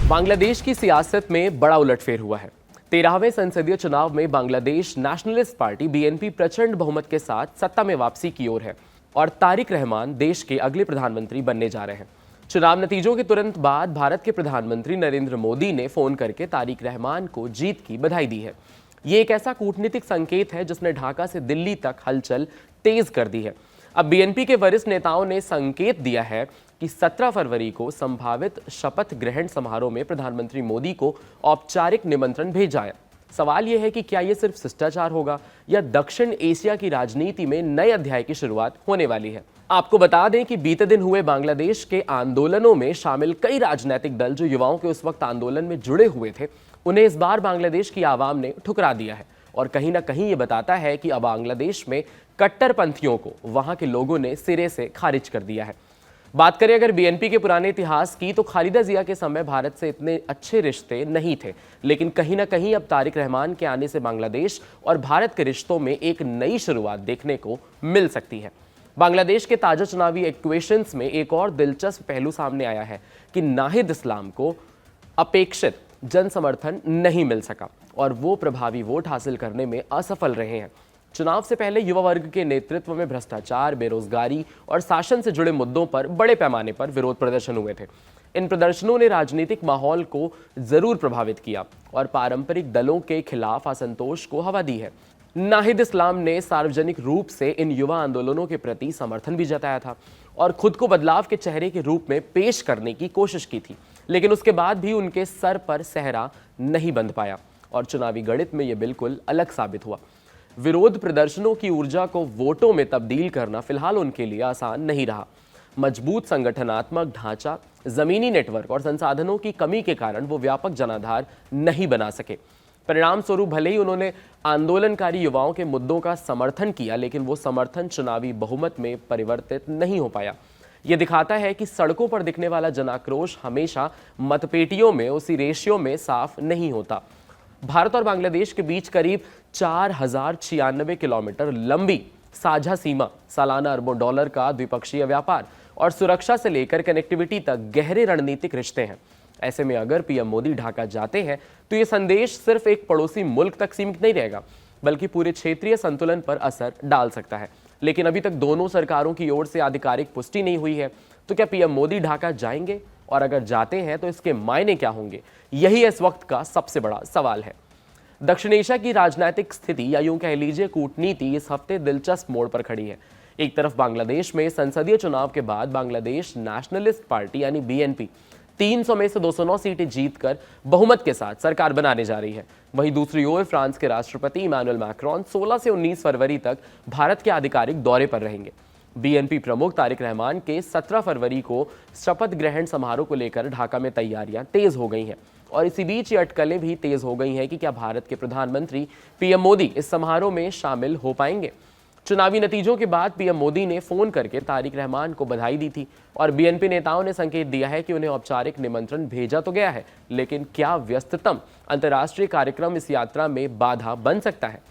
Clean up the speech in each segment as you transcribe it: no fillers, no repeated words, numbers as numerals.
बांग्लादेश की सियासत में बड़ा उलटफेर हुआ है। 13वें संसदीय चुनाव में बांग्लादेश नेशनलिस्ट पार्टी बीएनपी प्रचंड बहुमत के साथ सत्ता में वापसी की ओर है और तारिक रहमान देश के अगले प्रधानमंत्री बनने जा रहे हैं। चुनाव नतीजों के तुरंत बाद भारत के प्रधानमंत्री नरेंद्र मोदी ने फोन करके तारिक रहमान को जीत की बधाई दी है। ये एक ऐसा कूटनीतिक संकेत है जिसने ढाका से दिल्ली तक हलचल तेज कर दी है। अब बीएनपी के वरिष्ठ नेताओं ने संकेत दिया है कि 17 फरवरी को संभावित शपथ ग्रहण समारोह में प्रधानमंत्री मोदी को औपचारिक निमंत्रण भेजा है। सवाल यह है कि क्या यह सिर्फ शिष्टाचार होगा या दक्षिण एशिया की राजनीति में नए अध्याय की शुरुआत होने वाली है। आपको बता दें कि बीते दिन हुए बांग्लादेश के आंदोलनों में शामिल कई राजनीतिक दल जो युवाओं के उस वक्त आंदोलन में जुड़े हुए थे, उन्हें इस बार बांग्लादेश की आवाम ने ठुकरा दिया है और कहीं ना कहीं ये बताता है कि अब बांग्लादेश में कट्टरपंथियों को वहां के लोगों ने सिरे से खारिज कर दिया है। बात करें अगर बीएनपी के पुराने इतिहास की, तो खालिदा जिया के समय भारत से इतने अच्छे रिश्ते नहीं थे, लेकिन कहीं ना कहीं अब तारिक रहमान के आने से बांग्लादेश और भारत के रिश्तों में एक नई शुरुआत देखने को मिल सकती है। बांग्लादेश के ताजा चुनावी इक्वेशंस में एक और दिलचस्प पहलू सामने आया है कि नाहिद इस्लाम को अपेक्षित जन समर्थन नहीं मिल सका और वो प्रभावी वोट हासिल करने में असफल रहे हैं। चुनाव से पहले युवा वर्ग के नेतृत्व में भ्रष्टाचार, बेरोजगारी और शासन से जुड़े मुद्दों पर बड़े पैमाने पर विरोध प्रदर्शन हुए थे। इन प्रदर्शनों ने राजनीतिक माहौल को जरूर प्रभावित किया और पारंपरिक दलों के खिलाफ असंतोष को हवा दी है। नाहिद इस्लाम ने सार्वजनिक रूप से इन युवा आंदोलनों के प्रति समर्थन भी जताया था और खुद को बदलाव के चेहरे के रूप में पेश करने की कोशिश की थी, लेकिन उसके बाद भी उनके सर पर सेहरा नहीं बंध पाया और चुनावी गणित में यह बिल्कुल अलग साबित हुआ। विरोध प्रदर्शनों की ऊर्जा को वोटों में तब्दील करना फिलहाल उनके लिए आसान नहीं रहा। मजबूत संगठनात्मक ढांचा, जमीनी नेटवर्क और संसाधनों की कमी के कारण वो व्यापक जनाधार नहीं बना सके। परिणाम स्वरूप भले ही उन्होंने आंदोलनकारी युवाओं के मुद्दों का समर्थन किया, लेकिन वो समर्थन चुनावी बहुमत में परिवर्तित नहीं हो पाया। ये दिखाता है कि सड़कों पर दिखने वाला जनाक्रोश हमेशा मतपेटियों में उसी रेशियो में साफ नहीं होता। भारत और बांग्लादेश के बीच करीब 4096 किलोमीटर लंबी साझा सीमा, सालाना अरबों डॉलर का द्विपक्षीय व्यापार और सुरक्षा से लेकर कनेक्टिविटी तक गहरे रणनीतिक रिश्ते हैं। ऐसे में अगर पीएम मोदी ढाका जाते हैं तो ये संदेश सिर्फ एक पड़ोसी मुल्क तक सीमित नहीं रहेगा, बल्कि पूरे क्षेत्रीय संतुलन पर असर डाल सकता है। लेकिन अभी तक दोनों सरकारों की ओर से आधिकारिक पुष्टि नहीं हुई है, तो क्या पीएम मोदी ढाका जाएंगे और अगर जाते हैं तो इसके मायने क्या होंगे, यही इस वक्त का सबसे बड़ा सवाल है। दक्षिण एशिया की राजनीतिक स्थिति या यूं कह लीजिए कूटनीति इस हफ्ते दिलचस्प मोड़ पर खड़ी है। एक तरफ बांग्लादेश में संसदीय चुनाव के बाद बांग्लादेश नेशनलिस्ट पार्टी यानी बीएनपी 300 में से 209 सीटें जीतकर बहुमत के साथ सरकार बनाने जा रही है। वहीं दूसरी ओर फ्रांस के राष्ट्रपति इमैनुअल मैक्रोन 16 से 19 फरवरी तक भारत के आधिकारिक दौरे पर रहेंगे। बीएनपी प्रमुख तारिक रहमान के 17 फरवरी को शपथ ग्रहण समारोह को लेकर ढाका में तैयारियां तेज हो गई हैं और इसी बीच ये अटकलें भी तेज हो गई हैं कि क्या भारत के प्रधानमंत्री पीएम मोदी इस समारोह में शामिल हो पाएंगे। चुनावी नतीजों के बाद पीएम मोदी ने फोन करके तारिक रहमान को बधाई दी थी और बीएनपी नेताओं ने संकेत दिया है कि उन्हें औपचारिक निमंत्रण भेजा तो गया है, लेकिन क्या व्यस्ततम अंतर्राष्ट्रीय कार्यक्रम इस यात्रा में बाधा बन सकता है।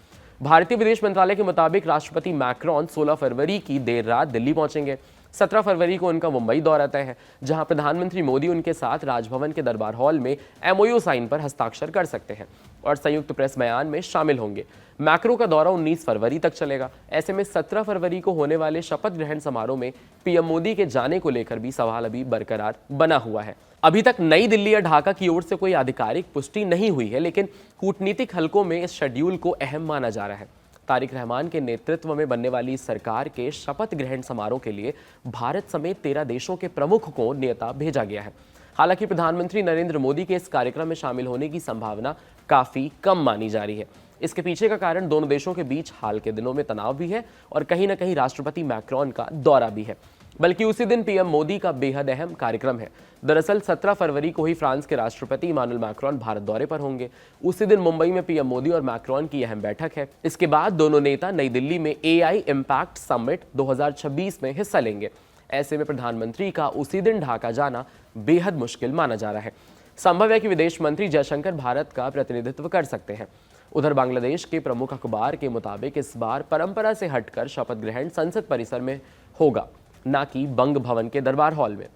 भारतीय विदेश मंत्रालय के मुताबिक राष्ट्रपति मैक्रोन 16 फरवरी की देर रात दिल्ली पहुंचेंगे। 17 फरवरी को उनका मुंबई दौरा तय है, जहां प्रधानमंत्री मोदी उनके साथ राजभवन के दरबार हॉल में एमओयू साइन पर हस्ताक्षर कर सकते हैं और संयुक्त प्रेस बयान में शामिल होंगे। मैक्रो का दौरा 19 फरवरी तक चलेगा। ऐसे में 17 फरवरी को होने वाले शपथ ग्रहण समारोह में पीएम मोदी के जाने को लेकर भी सवाल अभी बरकरार बना हुआ है। अभी तक नई दिल्ली या ढाका की ओर से कोई आधिकारिक पुष्टि नहीं हुई है, लेकिन कूटनीतिक हलकों में इस शेड्यूल को अहम माना जा रहा है। तारिक रहमान के नेतृत्व में बनने वाली इस सरकार के शपथ ग्रहण समारोह के लिए भारत समेत 13 देशों के प्रमुख को न्योता भेजा गया है। हालांकि प्रधानमंत्री नरेंद्र मोदी के इस कार्यक्रम में शामिल होने की संभावना काफी कम मानी जा रही है। इसके पीछे का कारण दोनों देशों के बीच हाल के दिनों में तनाव भी है और कहीं ना कहीं राष्ट्रपति मैक्रोन का दौरा भी है, बल्कि उसी दिन पीएम मोदी का बेहद अहम कार्यक्रम है। दरअसल 17 फरवरी को ही फ्रांस के राष्ट्रपति इमैनुअल मैक्रोन भारत दौरे पर होंगे। उसी दिन मुंबई में पीएम मोदी और मैक्रोन की अहम बैठक है। इसके बाद दोनों नेता नई दिल्ली में एआई इम्पैक्ट समिट 2026 में हिस्सा लेंगे। ऐसे में प्रधानमंत्री का उसी दिन ढाका जाना बेहद मुश्किल माना जा रहा है। संभव है कि विदेश मंत्री जयशंकर भारत का प्रतिनिधित्व कर सकते हैं। उधर बांग्लादेश के प्रमुख अखबार के मुताबिक इस बार परंपरा से हटकर शपथ ग्रहण संसद परिसर में होगा, ना कि बंग भवन के दरबार हॉल में।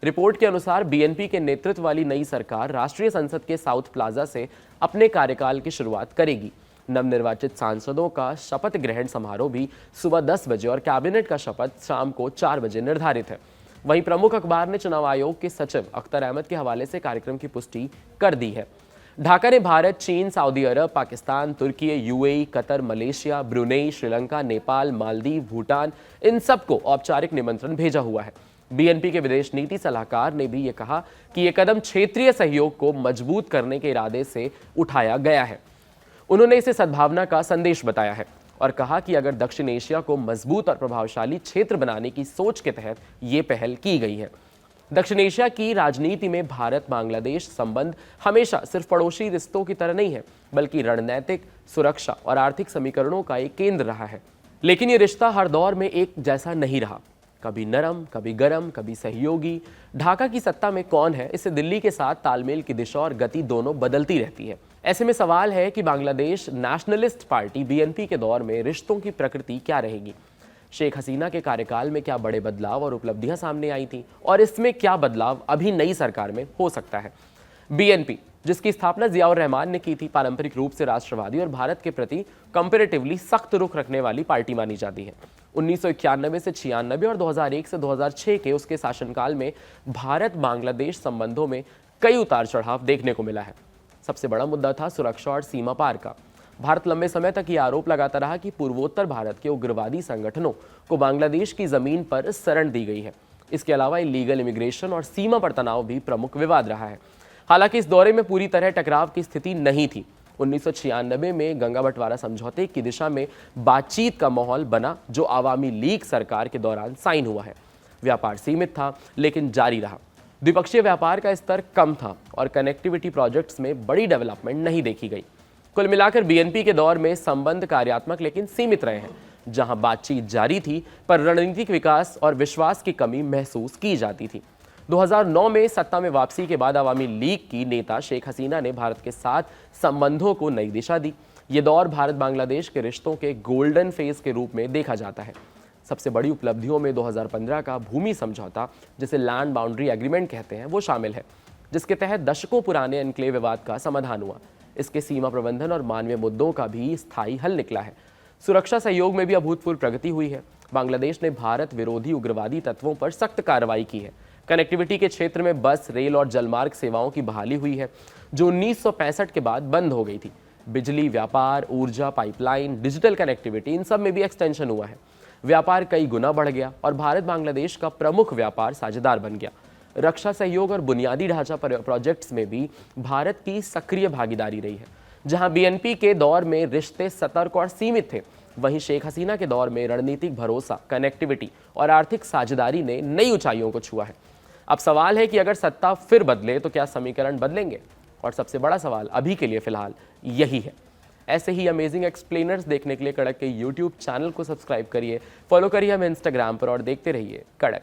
रिपोर्ट के अनुसार बीएनपी के नेतृत्व वाली नई सरकार राष्ट्रीय संसद के साउथ प्लाजा से अपने कार्यकाल की शुरुआत करेगी। नवनिर्वाचित सांसदों का शपथ ग्रहण समारोह भी सुबह 10 बजे और कैबिनेट का शपथ शाम को 4 बजे निर्धारित है। वहीं प्रमुख अखबार ने चुनाव आयोग के सचिव अख्तर अहमद के हवाले से कार्यक्रम की पुष्टि कर दी है। ढाका ने भारत, चीन, सऊदी अरब, पाकिस्तान, तुर्की, UAE, Qatar, Malaysia, Brunei, Sri Lanka, Nepal, Maldives, Bhutan इन सबको औपचारिक निमंत्रण भेजा हुआ है। बीएनपी के विदेश नीति सलाहकार ने भी ये कहा कि ये कदम क्षेत्रीय सहयोग को मजबूत करने के इरादे से उठाया गया है। उन्होंने इसे सद्भावना का संदेश बताया है और कहा कि अगर दक्षिण एशिया को मजबूत और प्रभावशाली क्षेत्र बनाने की सोच के तहत ये पहल की गई है। दक्षिण एशिया की राजनीति में भारत बांग्लादेश संबंध हमेशा सिर्फ पड़ोसी रिश्तों की तरह नहीं है, बल्कि रणनीतिक, सुरक्षा और आर्थिक समीकरणों का एक केंद्र रहा है। लेकिन ये रिश्ता हर दौर में एक जैसा नहीं रहा, कभी नरम, कभी गरम, कभी सहयोगी। ढाका की सत्ता में कौन है, इससे दिल्ली के साथ तालमेल की दिशा और गति दोनों बदलती रहती है। ऐसे में सवाल है कि बांग्लादेश नेशनलिस्ट पार्टी बीएनपी के दौर में रिश्तों की प्रकृति क्या रहेगी। शेख हसीना के कार्यकाल में क्या बड़े बदलाव और उपलब्धियां सामने आई थी और इसमें क्या बदलाव अभी नई सरकार में हो सकता है। बीएनपी, जिसकी स्थापना जियाउर रहमान ने की थी, पारंपरिक रूप से राष्ट्रवादी और भारत के प्रति कंपैरेटिवली सख्त रुख रखने वाली पार्टी मानी जाती है। 1991 से 96 और 2001 से 2006 के उसके शासनकाल में भारत बांग्लादेश संबंधों में कई उतार चढ़ाव देखने को मिला है। सबसे बड़ा मुद्दा था सुरक्षा और सीमा पार का। भारत लंबे समय तक ये आरोप लगाता रहा कि पूर्वोत्तर भारत के उग्रवादी संगठनों को बांग्लादेश की जमीन पर शरण दी गई है। इसके अलावा इलीगल इमिग्रेशन और सीमा पर तनाव भी प्रमुख विवाद रहा है। हालांकि इस दौरे में पूरी तरह टकराव की स्थिति नहीं थी। 1996 में गंगा बंटवारा समझौते की दिशा में बातचीत का माहौल बना, जो आवामी लीग सरकार के दौरान साइन हुआ है। व्यापार सीमित था लेकिन जारी रहा। द्विपक्षीय व्यापार का स्तर कम था और कनेक्टिविटी प्रोजेक्ट्स में बड़ी डेवलपमेंट नहीं देखी गई। कुल मिलाकर बीएनपी के दौर में संबंध कार्यात्मक लेकिन सीमित रहे हैं। जहां बातचीत जारी थी पर रणनीतिक विकास और विश्वास की कमी महसूस की जाती थी। 2009 में सत्ता में वापसी के बाद अवामी लीग की नेता शेख हसीना ने भारत के साथ संबंधों को नई दिशा दी। ये दौर भारत बांग्लादेश के रिश्तों के गोल्डन फेज के रूप में देखा जाता है। सबसे बड़ी उपलब्धियों में 2015 का भूमि समझौता, जिसे लैंड बाउंड्री एग्रीमेंट कहते हैं, वो शामिल है, जिसके तहत दशकों पुराने एनक्लेव विवाद का समाधान हुआ। इसके सीमा प्रबंधन और मानवीय मुद्दों का भी स्थायी हल निकला है। सुरक्षा सहयोग में भी अभूतपूर्व प्रगति हुई है। बांग्लादेश ने भारत विरोधी उग्रवादी तत्वों पर सख्त कार्रवाई की है। कनेक्टिविटी के क्षेत्र में बस, रेल और जलमार्ग सेवाओं की बहाली हुई है, जो 1965 के बाद बंद हो गई थी। बिजली, व्यापार, ऊर्जा, पाइपलाइन, डिजिटल कनेक्टिविटी, इन सब में भी एक्सटेंशन हुआ है। व्यापार कई गुना बढ़ गया और भारत बांग्लादेश का प्रमुख व्यापार साझेदार बन गया। रक्षा सहयोग और बुनियादी ढांचा प्रोजेक्ट्स में भी भारत की सक्रिय भागीदारी रही है। जहां बीएनपी के दौर में रिश्ते सतर्क और सीमित थे, वहीं शेख हसीना के दौर में रणनीतिक भरोसा, कनेक्टिविटी और आर्थिक साझेदारी ने नई ऊंचाइयों को छुआ है। अब सवाल है कि अगर सत्ता फिर बदले तो क्या समीकरण बदलेंगे? और सबसे बड़ा सवाल अभी के लिए फिलहाल यही है। ऐसे ही अमेजिंग एक्सप्लेनर्स देखने के लिए कड़क के YouTube चैनल को सब्सक्राइब करिए, फॉलो करिए हमें इंस्टाग्राम पर और देखते रहिए कड़क।